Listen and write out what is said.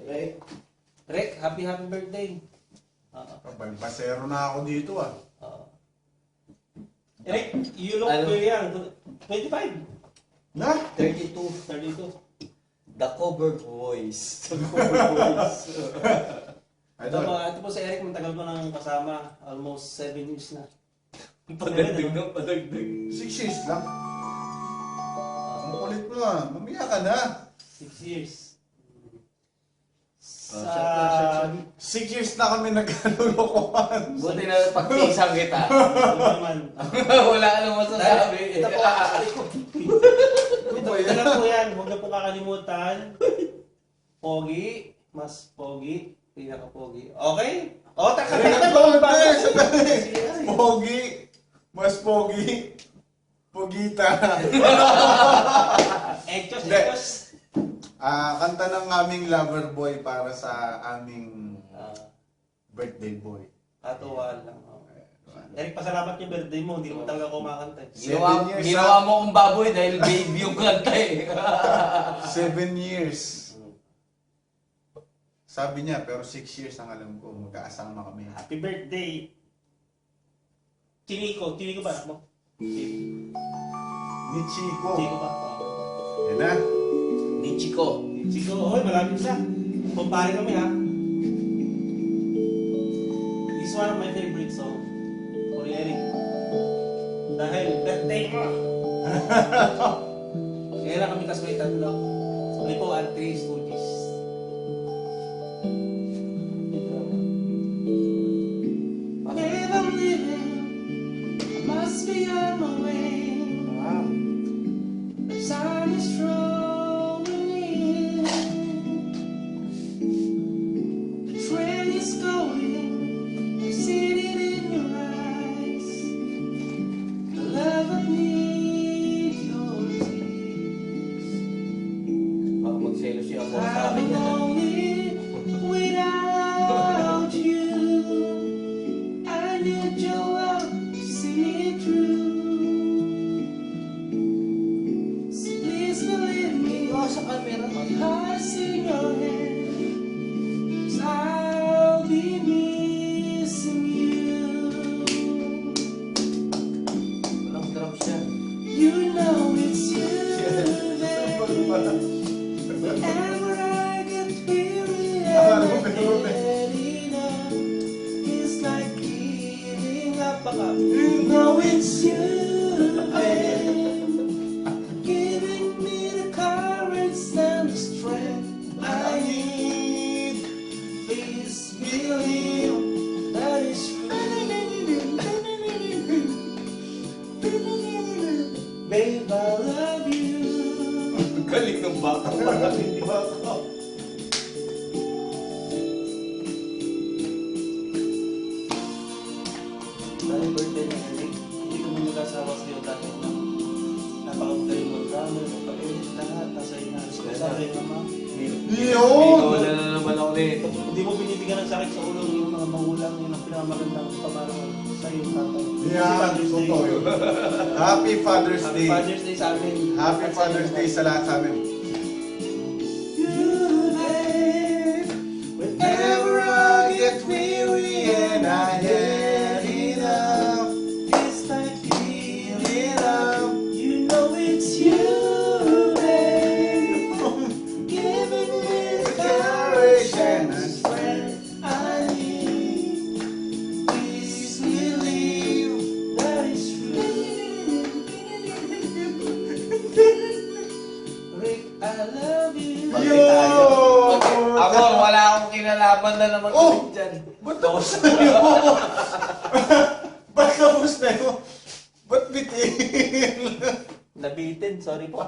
Rek, happy birthday. Pasero na ako dito ah. Rek, you look very young. 25. Na? 32. The covered voice. Ito po si Eric, matagal ko nang kasama. Almost 7 years na. Padagdag. 6 years lang. Ang kulit mo ah. Mamaya ka na. 6 years. 6 years na kami nagkalulokohan. Buti na pagtisang kita. Wala ka nang masasabi. Ito po, ito na po yan. Huwag na po kakalimutan. Pogi. Mas pogi. Pinaka-pogi. Okay? O, takot ba? Pogi. Mas pogi. Pogita. Ekos. Kanta ng aming lover boy para sa aming birthday boy. Katuwaan lang. Eric, pasalamat yung birthday mo. Hindi mo talaga kumakanta. Ginawa mo kong baboy dahil baby yung kanta eh. 7 years. Sabi niya, pero 6 years ang alam ko. Magkaasama kami. Happy birthday. Chiniko ba? Ni Chico. Chiko ba? Yan na. Ni Chico. Chiko, oy, malapit siya. Kumpare kami ha. This is one of my favorite song. For Eric. Dahil birthday mo. Kaya lang kami kasway tatlo. Rico and 3 Stooges. If I'm living, I must be on my way. The sun is rolling in. The train is going. I see it in your eyes. The love I need your tears. Magselo siya mo sa I'm akin. lonely without you. I need your love to see me through. So please believe me. My heart's in your hands. I'll be missing you. Walang drop siya. You know it's you, baby. Whenever I get weary and I get enough, it's like giving up. You know it's you, baby. Giving me the courage and the strength I need. Please believe that it's true. Babe, I love you. Galing ng baka. Dahil birthday ni Eric, hindi ko magkasawa sa iyo dahil napakagaling mo drummer, magpapinit lahat, nasa inalis ko sa akin naman. Wala na naman ako nito. Hindi mo binibigyan ng sakit sa ulo yung mga magulang, yung pinakamagandang pamaraw sa iyo, tatay. Yeah, totoo yun. Happy Father's Happy Day. Father's Day sa amin. Happy Father's Day sa lahat sa amin. Whenever I get weary and I had enough, It's like giving up. you know it's you, babe. Giving me the courage and the strength I need. Please believe that it's true. Rick, I love you. Yo! Ako, wala akong kinalaban na naman Oh! ulit dyan. Ba't tapos na yun? Ba't tapos na yun? Ba't bitin? Nabitin, sorry po.